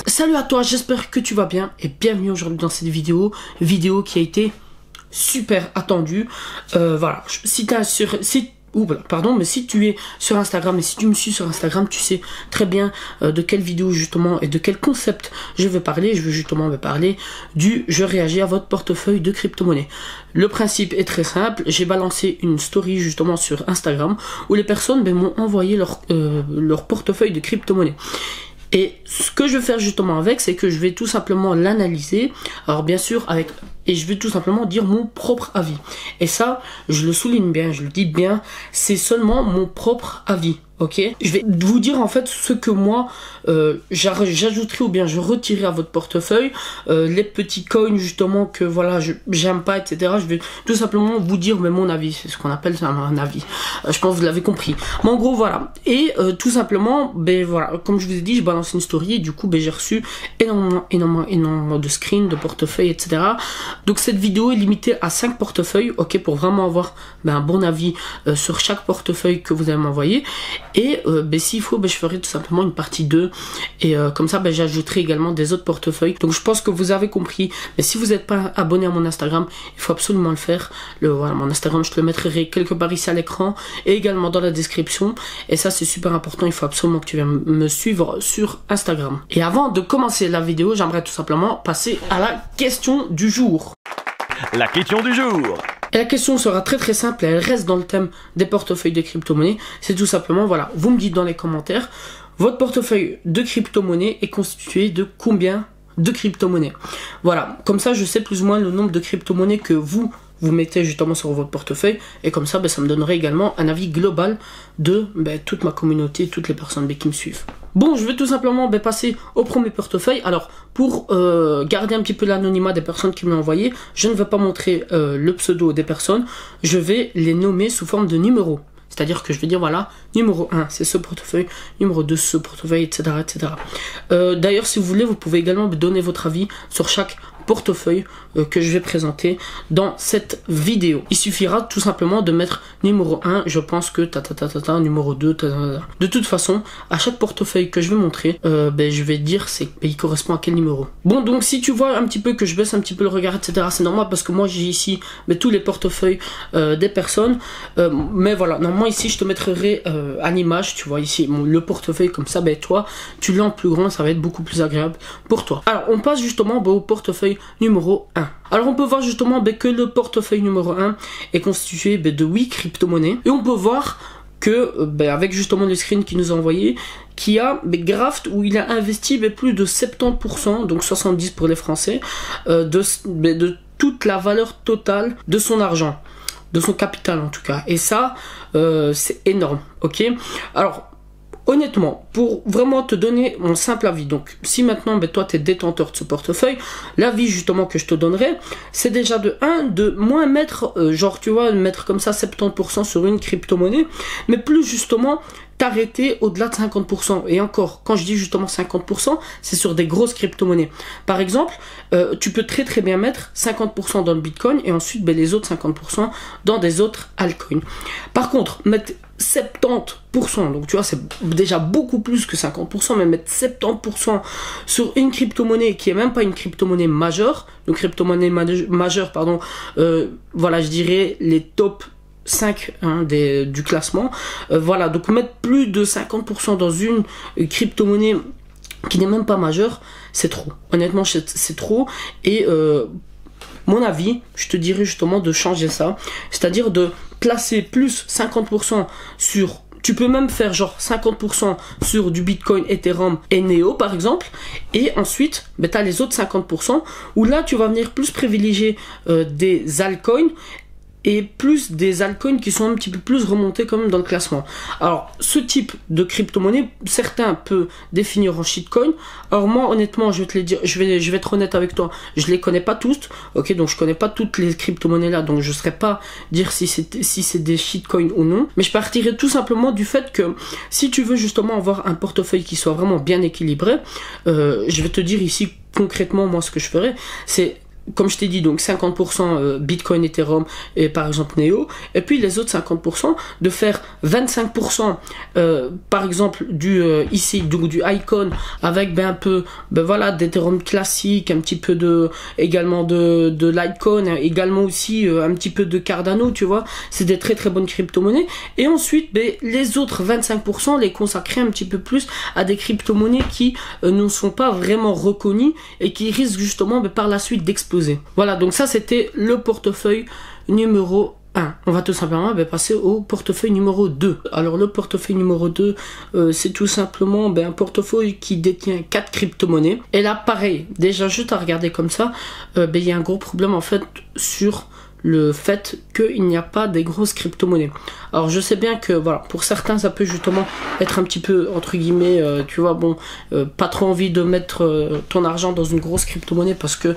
Salut à toi, j'espère que tu vas bien et bienvenue aujourd'hui dans cette vidéo qui a été super attendue. Voilà, si tu es sur Instagram et si tu me suis sur Instagram, tu sais très bien de quelle vidéo justement et de quel concept je veux parler. Je veux justement me parler du je réagis à votre portefeuille de crypto-monnaie. Le principe est très simple, j'ai balancé une story justement sur Instagram où les personnes m'ont envoyé leur portefeuille de crypto-monnaie. Et ce que je vais faire justement avec, c'est que je vais tout simplement l'analyser, alors bien sûr et je vais tout simplement dire mon propre avis. Et ça, je le souligne bien, je le dis bien, c'est seulement mon propre avis. Ok, je vais vous dire en fait ce que moi j'ajouterai ou bien je retirerai à votre portefeuille, les petits coins justement que voilà j'aime pas, etc. Je vais tout simplement vous dire mais mon avis, c'est ce qu'on appelle ça un avis. Je pense que vous l'avez compris. Mais en gros voilà, et tout simplement ben voilà, comme je vous ai dit, je balance une story et du coup ben j'ai reçu énormément de screens, de portefeuilles, etc. Donc cette vidéo est limitée à 5 portefeuilles, ok, pour vraiment avoir un bon avis sur chaque portefeuille que vous allez m'envoyer. Et s'il faut, je ferai tout simplement une partie 2 et comme ça j'ajouterai également des autres portefeuilles. Donc je pense que vous avez compris, mais si vous n'êtes pas abonné à mon Instagram, il faut absolument le faire. Voilà, mon Instagram, je te le mettrai quelque part ici à l'écran et également dans la description. Et ça c'est super important, il faut absolument que tu viennes me suivre sur Instagram. Et avant de commencer la vidéo, j'aimerais tout simplement passer à la question du jour. La question du jour. Et la question sera très simple, elle reste dans le thème des portefeuilles de crypto-monnaie. C'est tout simplement, voilà, vous me dites dans les commentaires, votre portefeuille de crypto-monnaie est constitué de combien de crypto-monnaies? Voilà, comme ça je sais plus ou moins le nombre de crypto-monnaies que vous mettez justement sur votre portefeuille. Et comme ça, ça me donnerait également un avis global de toute ma communauté, toutes les personnes qui me suivent. Bon, je vais tout simplement passer au premier portefeuille. Alors, pour garder un petit peu l'anonymat des personnes qui me l'ont envoyé, je ne vais pas montrer le pseudo des personnes. Je vais les nommer sous forme de numéros. C'est-à-dire que je vais dire, voilà, numéro 1, c'est ce portefeuille, numéro 2, ce portefeuille, etc. etc. D'ailleurs, si vous voulez, vous pouvez également me donner votre avis sur chaque portefeuille que je vais présenter dans cette vidéo. Il suffira tout simplement de mettre numéro 1, je pense que numéro 2, de toute façon, à chaque portefeuille que je vais montrer, je vais dire il correspond à quel numéro. Bon, donc si tu vois un petit peu que je baisse un petit peu le regard, etc., c'est normal parce que moi j'ai ici tous les portefeuilles des personnes, mais voilà, normalement ici je te mettrai en image, tu vois ici le portefeuille comme ça, toi tu l'as en plus grand, ça va être beaucoup plus agréable pour toi. Alors on passe justement au portefeuille numéro 1. Alors on peut voir justement que le portefeuille numéro 1 est constitué de 8 crypto-monnaies et on peut voir que avec justement le screen qu'il nous a envoyé, qui a Graft où il a investi plus de 70%, donc 70 pour les Français, de toute la valeur totale de son argent, de son capital en tout cas, et ça c'est énorme, ok. Alors honnêtement, pour vraiment te donner mon simple avis, donc si maintenant toi tu es détenteur de ce portefeuille, l'avis justement que je te donnerai, c'est déjà de moins mettre, mettre comme ça 70% sur une crypto-monnaie, mais plus justement t'arrêter au-delà de 50%. Et encore, quand je dis justement 50%, c'est sur des grosses crypto-monnaies. Par exemple, tu peux très bien mettre 50% dans le Bitcoin et ensuite les autres 50% dans des autres altcoins. Par contre, mettre 70%, donc tu vois, c'est déjà beaucoup plus que 50%, mais mettre 70% sur une crypto-monnaie qui est même pas une crypto-monnaie majeure, une crypto-monnaie majeure, pardon, voilà, je dirais les top 5 du classement, voilà, donc mettre plus de 50% dans une crypto-monnaie qui n'est même pas majeure, c'est trop, honnêtement c'est trop. Et mon avis, je te dirais justement de changer ça, c'est-à-dire de placer plus 50% sur, tu peux même faire genre 50% sur du Bitcoin, Ethereum et Neo par exemple, et ensuite tu as les autres 50% où là tu vas venir plus privilégier des altcoins et plus des altcoins qui sont un petit peu plus remontés quand même dans le classement. Alors ce type de crypto-monnaie, certains peuvent définir en shitcoin. Alors moi honnêtement, je vais te les dire, je vais être honnête avec toi, je les connais pas tous, ok, donc je connais pas toutes les crypto-monnaies là, donc je saurais pas dire si c'est des shitcoins ou non, mais je partirai tout simplement du fait que si tu veux justement avoir un portefeuille qui soit vraiment bien équilibré, je vais te dire ici concrètement moi ce que je ferais, c'est comme je t'ai dit, donc 50% Bitcoin, Ethereum et par exemple Neo, et puis les autres 50% de faire 25% par exemple du ici donc du Icon avec un peu voilà d'Ethereum classique, un petit peu de également de Litecoin, également aussi un petit peu de Cardano, tu vois, c'est des très très bonnes crypto-monnaies. Et ensuite les autres 25% les consacrer un petit peu plus à des crypto-monnaies qui ne sont pas vraiment reconnues et qui risquent justement par la suite d'exploser. Voilà, donc ça c'était le portefeuille numéro 1. On va tout simplement passer au portefeuille numéro 2. Alors le portefeuille numéro 2, c'est tout simplement un portefeuille qui détient 4 crypto-monnaies. Et là pareil, déjà juste à regarder comme ça, il y a un gros problème en fait sur le fait qu'il n'y a pas des grosses crypto-monnaies. Alors je sais bien que voilà, pour certains ça peut justement être un petit peu entre guillemets, tu vois, bon, pas trop envie de mettre ton argent dans une grosse crypto-monnaie parce que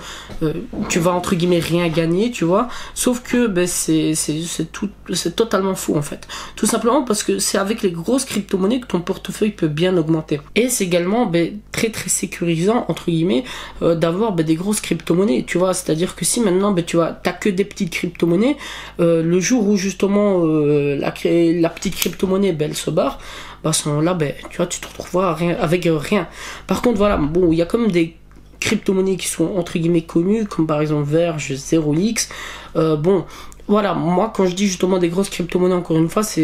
tu vas entre guillemets rien gagner, tu vois. Sauf que c'est totalement fou en fait. Tout simplement parce que c'est avec les grosses crypto-monnaies que ton portefeuille peut bien augmenter. Et c'est également très très sécurisant entre guillemets d'avoir des grosses crypto-monnaies, tu vois. C'est-à-dire que si maintenant t'as que des petites crypto-monnaies, le jour où justement la petite crypto-monnaie elle se barre, à ce moment-là tu vois, tu te retrouveras avec rien. Par contre voilà, bon, il y a quand même des crypto-monnaies qui sont entre guillemets connues, comme par exemple Verge, 0x. Bon, voilà, moi quand je dis justement des grosses crypto-monnaies, encore une fois, ça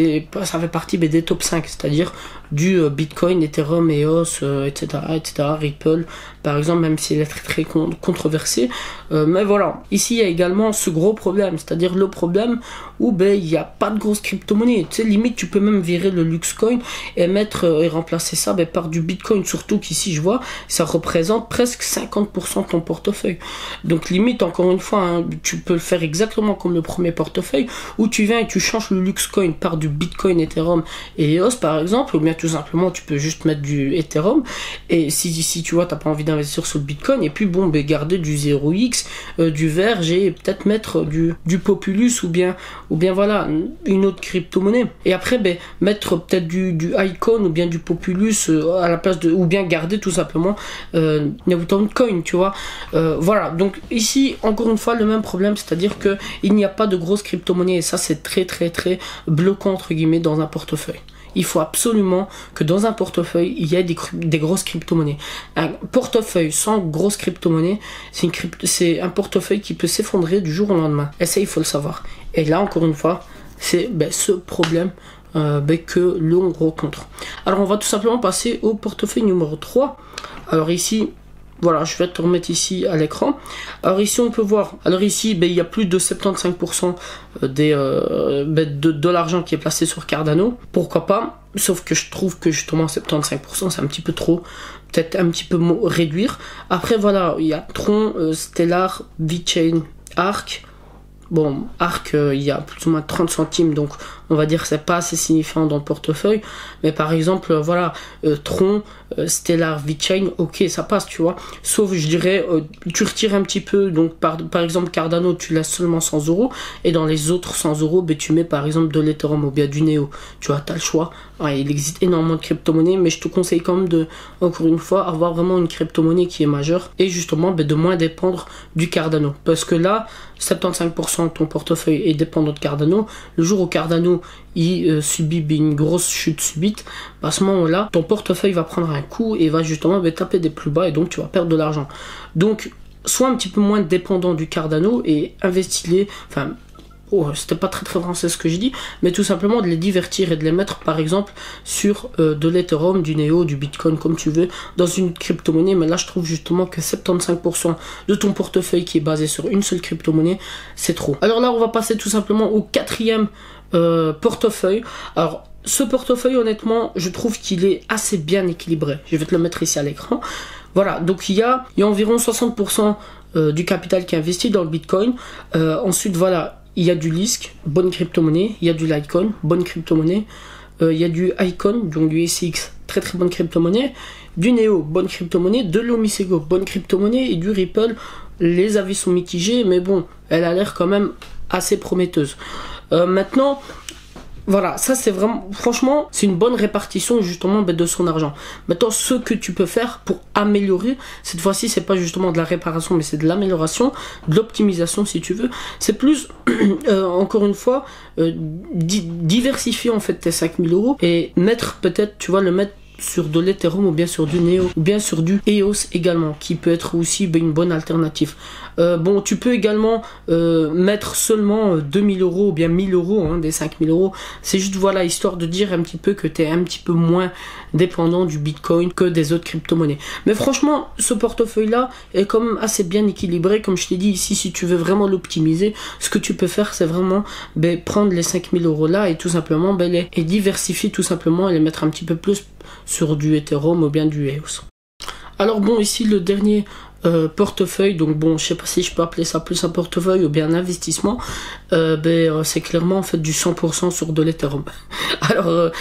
fait partie des top 5, c'est-à-dire du Bitcoin, Ethereum, EOS, etc., Ripple, par exemple, même s'il est très très controversé. Mais voilà, ici il y a également ce gros problème, c'est-à-dire le problème où il n'y a pas de grosses crypto-monnaies. Tu sais, limite tu peux même virer le Luxcoin et et remplacer ça par du Bitcoin, surtout qu'ici je vois, ça représente presque 50% de ton portefeuille. Donc limite, encore une fois, hein, tu peux le faire exactement comme le premier portefeuille, où tu viens et tu changes le Luxcoin par du Bitcoin, Ethereum et EOS par exemple, ou bien tout simplement tu peux juste mettre du Ethereum, et si tu vois t'as pas envie d'investir sur le Bitcoin, et puis bon garder du 0x, du Verge, et peut-être mettre du Populus ou bien voilà une autre crypto-monnaie, et après mettre peut-être du Icon ou bien du Populus à la place ou bien garder tout simplement Newton Coin, tu vois. Voilà, donc ici encore une fois le même problème, c'est-à-dire que il n'y a pas de grosses crypto-monnaies, et ça c'est très très très bloquant entre guillemets dans un portefeuille. Il faut absolument que dans un portefeuille, il y ait des grosses crypto-monnaies. Un portefeuille sans grosses crypto-monnaies, c'est un portefeuille qui peut s'effondrer du jour au lendemain. Et ça, il faut le savoir. Et là, encore une fois, c'est ce problème que l'on rencontre. Alors, on va tout simplement passer au portefeuille numéro 3. Alors ici, voilà, je vais te remettre ici à l'écran. Alors ici on peut voir, alors ici il y a plus de 75% de l'argent qui est placé sur Cardano. Pourquoi pas? Sauf que je trouve que justement 75% c'est un petit peu trop, peut-être un petit peu réduire. Après voilà, il y a Tron, Stellar, VeChain, Arc. Bon, Arc, il y a plus ou moins 30 centimes, donc on va dire que c'est pas assez signifiant dans le portefeuille. Mais par exemple, voilà, Tron, Stellar, VeChain, ok, ça passe, tu vois. Sauf, je dirais, tu retires un petit peu, donc par exemple, Cardano, tu laisses seulement 100 €, et dans les autres 100 €, tu mets par exemple de l'Ethereum ou bien du Neo. Tu vois, tu as le choix. Ouais, il existe énormément de crypto-monnaies, mais je te conseille quand même de, encore une fois, avoir vraiment une crypto-monnaie qui est majeure, et justement, de moins dépendre du Cardano. Parce que là, 75% de ton portefeuille est dépendant de Cardano. Le jour où Cardano il subit une grosse chute subite, à ce moment-là, ton portefeuille va prendre un coup et va justement taper des plus bas, et donc tu vas perdre de l'argent. Donc, sois un petit peu moins dépendant du Cardano et investis-les, enfin, c'était pas très très français ce que je dis, mais tout simplement de les divertir et de les mettre par exemple sur de l'Ethereum, du Neo, du Bitcoin, comme tu veux, dans une crypto-monnaie. Mais là je trouve justement que 75% de ton portefeuille qui est basé sur une seule crypto-monnaie, c'est trop. Alors là on va passer tout simplement au quatrième portefeuille. Alors ce portefeuille, honnêtement, je trouve qu'il est assez bien équilibré. Je vais te le mettre ici à l'écran. Voilà, donc il y a environ 60% du capital qui est investi dans le Bitcoin. Ensuite voilà, il y a du Lisk, bonne crypto-monnaie. Il y a du Litecoin, bonne crypto-monnaie. Il y a du Icon, donc du SX, très très bonne crypto-monnaie. Du Neo, bonne crypto-monnaie. De l'Omisego, bonne crypto-monnaie. Et du Ripple, les avis sont mitigés, mais bon, elle a l'air quand même assez prometteuse. Maintenant, Voilà, ça c'est vraiment, franchement, c'est une bonne répartition justement de son argent. Maintenant, ce que tu peux faire pour améliorer, cette fois-ci, c'est pas justement de la réparation, mais c'est de l'amélioration, de l'optimisation si tu veux. C'est plus, encore une fois, diversifier en fait tes 5000 euros et mettre peut-être, tu vois, le mettre sur de l'Ethereum ou bien sur du Neo ou bien sur du EOS également, qui peut être aussi une bonne alternative. Bon, tu peux également mettre seulement 2000 euros ou bien 1000 euros hein, des 5000 euros. C'est juste voilà, histoire de dire un petit peu que tu es un petit peu moins dépendant du Bitcoin que des autres crypto-monnaies. Mais franchement, ce portefeuille-là est quand même assez bien équilibré. Comme je t'ai dit ici, si tu veux vraiment l'optimiser, ce que tu peux faire, c'est vraiment prendre les 5000 euros là et tout simplement les diversifier tout simplement et les mettre un petit peu plus sur du Ethereum ou bien du EOS. Alors bon, ici le dernier portefeuille, donc bon, je sais pas si je peux appeler ça plus un portefeuille ou bien un investissement, c'est clairement en fait du 100% sur de l'Ethereum. Alors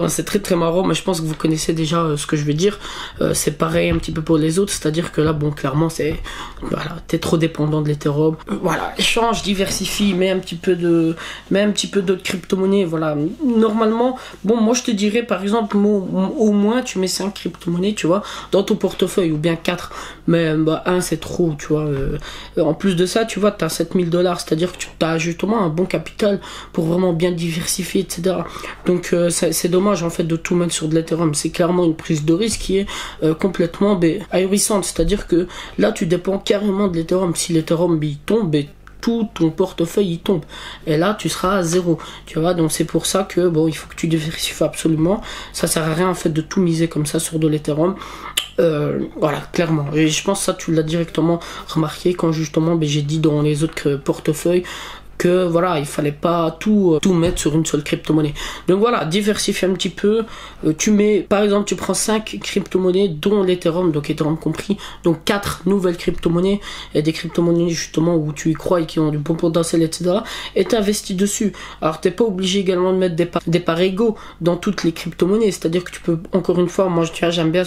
c'est très très marrant, mais je pense que vous connaissez déjà ce que je vais dire. C'est pareil un petit peu pour les autres, c'est-à-dire que là bon, clairement c'est voilà, t'es trop dépendant de l'Ethereum. Voilà, change, diversifie, mets un petit peu d'autres crypto-monnaies. Voilà, normalement, bon, moi je te dirais par exemple au moins tu mets 5 crypto-monnaies, tu vois, dans ton portefeuille ou bien 4, mais un c'est trop, tu vois. En plus de ça, tu vois, tu as 7000 $, c'est-à-dire que tu as justement un bon capital pour vraiment bien diversifier, etc. Donc c'est dommage en fait de tout mettre sur de l'Ethereum. C'est clairement une prise de risque qui est complètement ahurissante, c'est-à-dire que là tu dépends carrément de l'Ethereum. Si l'Ethereum il tombe, tout ton portefeuille il tombe et là tu seras à zéro, tu vois. Donc c'est pour ça que bon, il faut que tu diversifies absolument. Ça sert à rien en fait de tout miser comme ça sur de l'Ethereum. Voilà, clairement. Et je pense que ça tu l'as directement remarqué quand justement j'ai dit dans les autres portefeuilles que voilà, il fallait pas tout mettre sur une seule crypto-monnaie. Donc voilà, diversifie un petit peu. Tu mets, par exemple, tu prends 5 crypto-monnaies, dont l'Ethereum, donc Ethereum compris, donc 4 nouvelles crypto-monnaies, et des crypto-monnaies justement où tu y crois et qui ont du bon potentiel, etc. Et t'investis dessus. Alors t'es pas obligé également de mettre des parts égaux dans toutes les crypto-monnaies, c'est-à-dire que tu peux, encore une fois, moi j'aime bien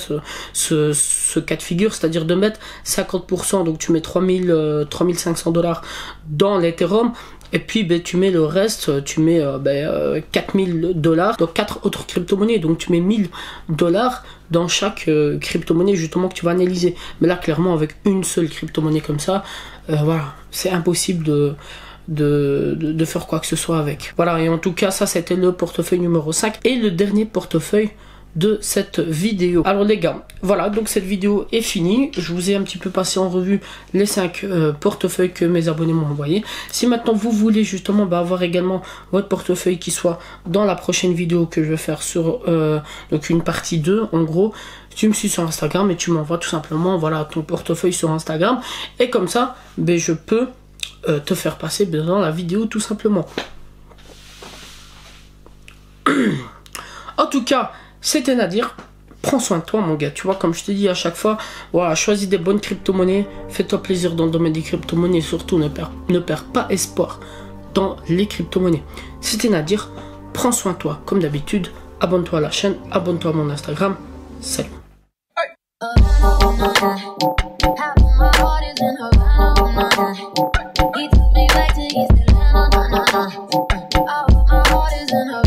ce cas de figure, c'est-à-dire de mettre 50%, donc tu mets 3500 $ dans l'Ethereum. Et puis tu mets le reste, tu mets 4000 $, donc 4 autres crypto-monnaies, donc tu mets 1000 $ dans chaque crypto-monnaie justement que tu vas analyser. Mais là clairement avec une seule crypto-monnaie comme ça, voilà, c'est impossible de faire quoi que ce soit avec. Voilà, et en tout cas ça c'était le portefeuille numéro 5 et le dernier portefeuille de cette vidéo. Alors les gars, voilà, donc cette vidéo est finie. Je vous ai un petit peu passé en revue les 5 portefeuilles que mes abonnés m'ont envoyé. Si maintenant vous voulez justement avoir également votre portefeuille qui soit dans la prochaine vidéo que je vais faire sur donc une partie 2 en gros, tu me suis sur Instagram et tu m'envoies tout simplement voilà ton portefeuille sur Instagram et comme ça je peux te faire passer dans la vidéo tout simplement. En tout cas, c'était Nadir. Prends soin de toi mon gars, tu vois, comme je te dis à chaque fois, voilà, choisis des bonnes crypto-monnaies, fais-toi plaisir dans le domaine des crypto-monnaies, surtout ne perds pas espoir dans les crypto-monnaies. C'était Nadir, prends soin de toi comme d'habitude, abonne-toi à la chaîne, abonne-toi à mon Instagram, salut. He took me back to East Atlanta. My heart is in her